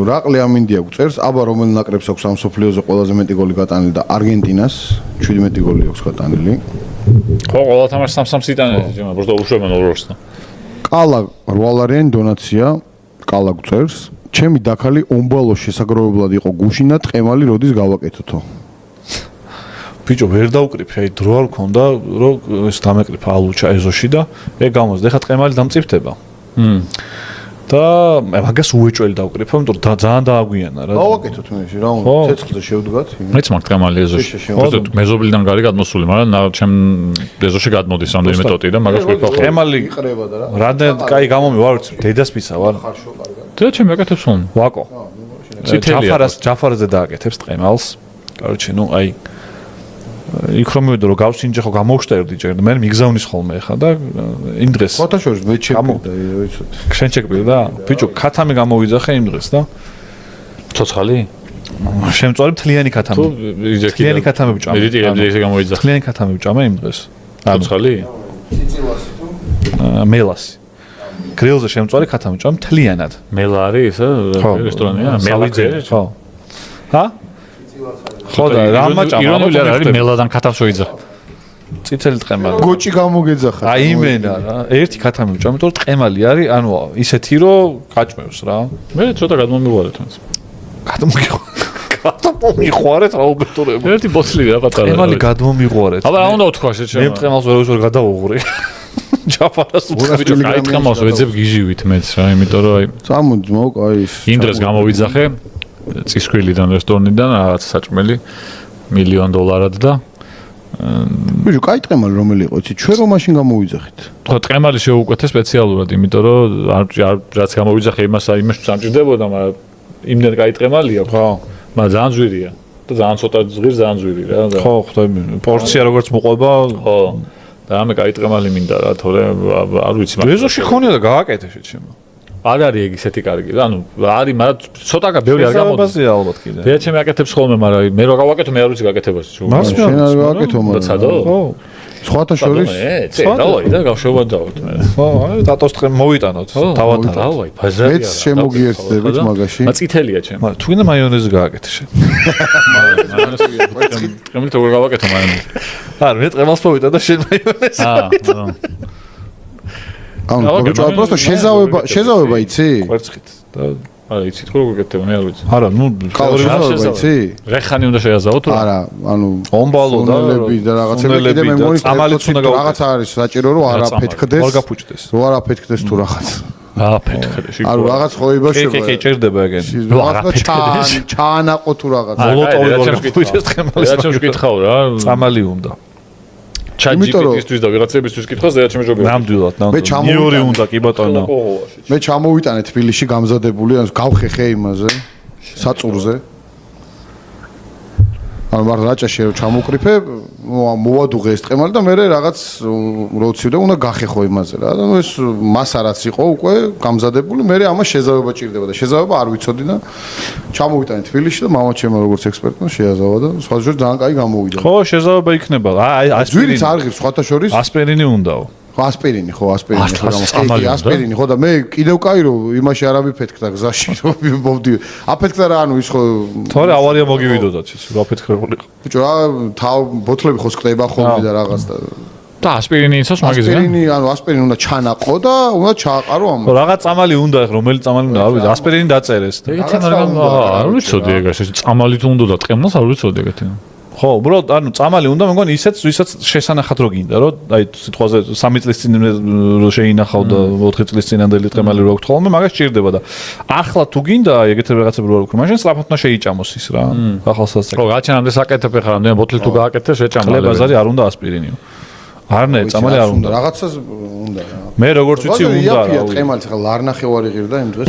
რაყლი ამინდია გვწერს, აბა რომელ ნაკრებს აქვს ამ სოფლიოზე ყველაზე მეტი გოლი გატანილი და არგენტინას 17 გოლი აქვს გატანილი. ხო, ყველა თამაშს 3-3 იტანებს, ჯემა, просто უშვებენ ორ-ორს. კალა 8 დონაცია, კალა გვწერს. ჩემი დაქალი ომბალო შესაგროვებლად იყო გუშინა ტყემალი როდის გავაკეთოთო. ბიჭო ვერ დაუკრიფე, აი დრო არ მქონდა, რომ ეს დამეკრიფა ალუჩა ეზოში და ეგ გამოსდა, ეხა ტყემალი დამწიფდება. და მაგას უეჭველი დავკრიფე, იმიტომ რომ ძალიან დააგვიანა რა. გავაკეთოთ მე რა უნდა ცეცხლზე შევდგათ. მეც მაგ ტყემალი ეზოში. просто მეზობლიდან გარი გადმოსული, მაგრამ ჩემ ეზოში გადმოდის რამდენიმე ტოტი და მაგას ვიფახო. ტყემალი იყრება და რა. რამდენად კაი გამომი ვარ ვიცი, დედასპისა ვარ. ხარშო კარგად. და ჩემ აკეთებს ხომ? ვაკო. ჯაფარაზე დააკეთებს ტყემალს. კაროჩე, ნუ აი იქ რომ მივიდო რომ გავსინჯე ხო გამოვშტერდი ჯერ და მე მიგზავნის ხოლმე ხა და იმ დღეს ფოტოშოპს მე ჩეკპირდა ვიცოდი შენ ჩეკპირდა ბიჭო ქათამი გამოვიძახე იმ დღეს და ცოცხალი შემწვარი მთლიანი ქათამი მთლიანი ქათამი ვჭამე მედიტირებდი ესე გამოვიძახე მთლიანი ქათამი ვჭამე იმ დღეს ცოცხალი ციცილასი თუ მელასი გრილზე შემწვარი ქათამი ვჭამე მთლიანად მელა არის ეს რესტორანია მელაძე ხო ჰა ხო და რა მაჭამა ირონიული არის მელადან ქათავს ვიძახე წითელი ტყემალი გოჭი გამოგეძახა აი იმენა რა ერთი ქათამი ვჭამე იმიტომ რომ ტყემალი არის ანუ ისეთი რომ გაჭმევს რა მე ცოტა გადმომიყვარეთ მას გადმომიყვარეთ რა უბედურება ერთი ბოთლი რა პატარა ტყემალი გადმომიყვარეთ აბა რა უნდა ვთქვა შეჩემ მე ტყემალს ვერ გადავუღური ჯაფარას უცხო აი ტყემალს ვეძებ გიჟივით მეც რა იმიტომ რომ აი წამოძმო აი იმ დღეს გამოვიძახე წისქვილიდან რესტორნიდან რაღაც საჭმელი $1,000,000 და ბიჭო, კაი ტყემალი რომელი იყო, იცი, ჩვენ რომ მაშინ გამოვიძახით. ხო, ტყემალი შეუკვეთე სპეციალურად, იმიტომ რომ რაც გამოვიძახე იმას სამჭირდებოდა, მაგრამ იმდენ კაი ტყემალი აქვს. ხო, მაგრამ ძალიან ძვირია და ძალიან ცოტა ზღირ, ძალიან ძვირი რა. ხო, ხვდები. პორცია როგორც მოყვება, ხო. და ამე კაი ტყემალი მინდა რა, თორე არ ვიცი მაგრამ ეზოში ხონია და გააკეთე შეჩემო. არ არის ეგ ისეთი კარგი. ანუ არის, მაგრამ ცოტა ბევრი არ გამოდის. ბაზია ალბათ კიდე. მე ჩემი აკეთებს ხოლმე, მაგრამ მე რო გავაკეთო, მე არ ვიცი გაკეთებას. შენ არ გააკეთო, მაგრამ ცადო? ხო. სხვათა შორის დავაი და გავშევადავთ მე. ხო, აი დატოს ტყე მოვიტანოთ, დავათანოთ. დავაი, ბაზარია. მეც შემოგიერთდებით მაგაში. მა წითელია ჩემ. მაგრამ თუ გინდა მაიონეზი გააკეთე შენ. ტყემით როგორ გავაკეთო მაიონეზი? არა, მე ტყემალს მოვიტან და შენ მაიონეზი. ანუ просто შეზავება იცი? კვერცხით და არა, იცით როგორ გეკეთება, მე არ ვიცი. არა, ნუ შეზავება იცი? რეხანი უნდა შეაზავო თუ? არა, ანუ ომბალო და რაღაცები კიდე მე მგონი რაღაც არის საჭირო რომ არ აფეთქდეს. არ გაფუჭდეს. რო არ აფეთქდეს თუ რაღაც. აფეთქდეს. ანუ რაღაც ხოება შევა. კი, ჭირდება ეგენ. რაღაც ჩაანაყო თუ რაღაც. მოლოტოვი ვერ გაფუჭდეს ტყემალს. რა ჩემს კითხავ რა. წამალი უნდა. ChatGPT-ისთვის და ვიღაცებისთვის კითხავს და ჩემს ჯობია. ნამდვილად, ნიორი უნდა კი ბატონო. მე ჩამოვიტანე თბილისში გამზადებული, ანუ გავხეხე იმაზე, საწურზე. ანუ მაგრამ რაჭაში რომ ჩამოკრიფე, მოვადუღე ეს ტყემალი და მე რაღაც როცივ და უნდა გახეხო იმაზე რა. ანუ ეს მასა რაც იყო უკვე გამზადებული, მე ამას შეზავება ჭირდება და შეზავება არ ვიცოდი და ჩამოვიტანე თბილისში და მამა ჩემო როგორც ექსპერტმა შეაზავა და სხვა შორის ძალიან კაი გამოვიდა. ხო, შეზავება იქნება. აი, ასპირინი არ ღირს სხვათა შორის. ასპირინი უნდაო. ასპირინი ხო ასპირინი ხო და მე კიდევ კაი რომ იმაში არ ამიფეთქდა გზაში რომ მოვდი აფეთქდა რა ანუ ის ხო თორე ავარია მოგივიდოდათ ის რა აფეთქებულიყო ბიჭო რა თავ ბოთლები ხო სკდება ხოლმე და რაღაც და ასპირინი იცავს მაგისგან ასპირინი ანუ ასპირინი უნდა ჩანაყო და უნდა ჩააყარო ამ რაღაც წამალი უნდა რომელი წამალი უნდა არ ვიცი ასპირინი დაწერეს ეგეთი მაგრამ არ ვიცოდი ეგას წამალი თუ უნდა და ტყემალს არ ვიცოდი ეგეთი ხო, უბრალოდ ანუ წამალი უნდა, მეგონი ისეც, ვისაც შესანახად რო გინდა, რომ აი სიტყვაზე 3 წლის წინ რო შეინახავ და 4 წლის წინანდელი ტყემალი რო აქვს ხოლმე, მაგას ჭირდება და ახლა თუ გინდა ეგეთი რაღაცები რო აქვს, მაშინ სწრაფად უნდა შეიჭამოს ის რა. ახალსაც. ხო, გაჩენამდე საკეთებ ხარ, ამდენ ბოთლი თუ გააკეთე, შეჭამალე. ყლებაზარი არ უნდა ასპირინიო. არნე, წამალი არ უნდა. რაღაცას უნდა რა. მე როგორც ვიცი უნდა რა. ტყემალს ხა ლარნახევარი ღირდა იმ დღეს.